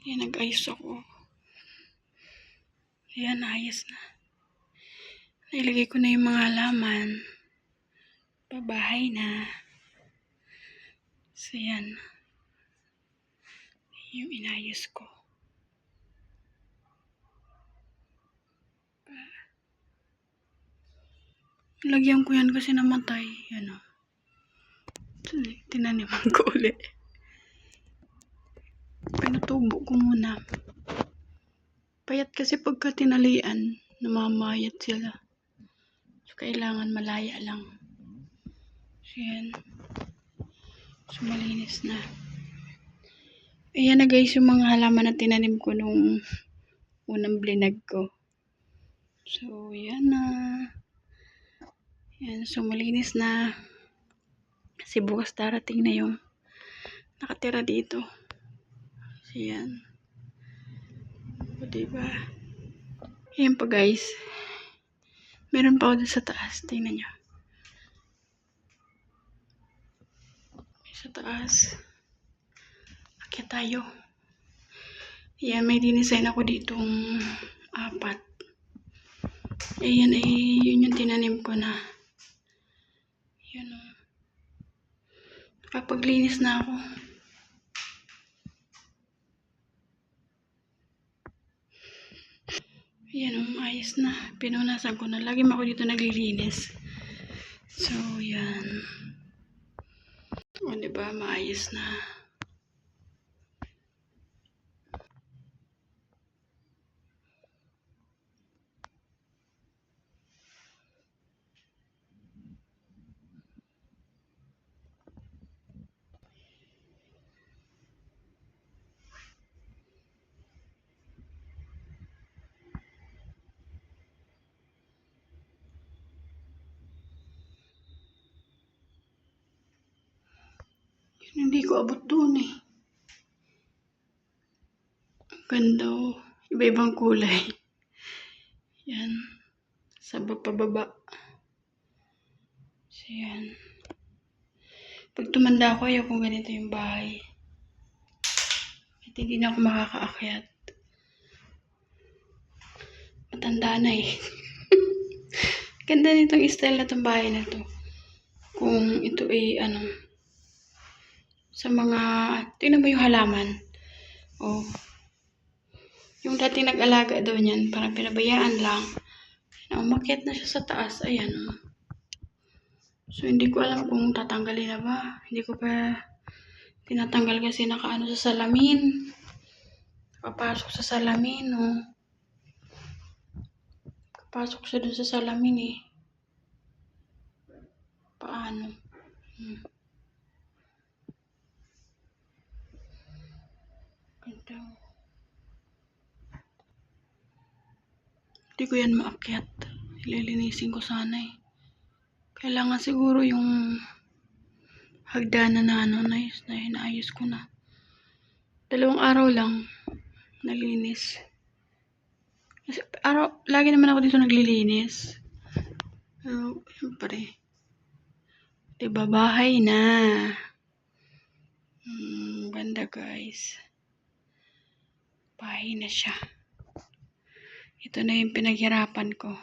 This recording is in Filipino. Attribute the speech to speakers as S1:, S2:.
S1: Yan, nag-ayos ako. Ayan, ayos na. Nailagay ko na yung mga halaman. Pabahay na. So, yan. Yung inayos ko. Lagyan ko yan kasi namatay. Yan o. Tinaniman ko ulit. Pinutubo ko muna. Payat kasi pagka tinalian, namamayat sila. So, kailangan malaya lang. So, yan. So, malinis na. Ayan na guys, yung mga halaman na tinanim ko nung unang blinag ko. So, yan na. Yan, so malinis na. Kasi bukas darating na yung nakatira dito. So, yan. O, diba? Yan pa guys. Meron pa ako dun sa taas. Tingnan nyo. Sa taas. Akyat tayo. Yan, may dinisign ako ditong 4. Ayan, yun yung tinanim ko na. Yun o. Nakapaglinis na ako. Ayan o, ayos na. Pinunasan ko na. Lagi ako dito naglilinis. So, yan. O, diba? Maayos na. Hindi ko abot doon eh. Ganda o. Iba-ibang kulay. Yan. Sa pababa. So, yan. Pag tumanda ako, ayaw kong ganito yung bahay. At hindi na ako makakaakyat. Matanda na eh. Ganda nitong style na itong bahay na to. Kung ito ay sa mga, tingnan mo yung halaman. Oh. Yung dating nag-alaga daw niyan, parang pinabayaan lang. Umakyat na siya sa taas. Ayan. Oh. So, hindi ko alam kung tatanggalin na ba. Hindi ko pa tinatanggal kasi nakaano sa salamin. Papasok sa salamin, oh. Papasok siya dun sa salamin, eh. Paano? Ganda. Hindi ko yan maakyat. Ililinisin ko sana, eh. Kailangan siguro yung hagdanan na na inaayos ko na. 2 araw lang nalinis. Kasi lagi naman ako dito naglilinis. Siyempre. Diba, bahay na. Ganda guys. Bahay na siya. Ito na yung pinaghirapan ko.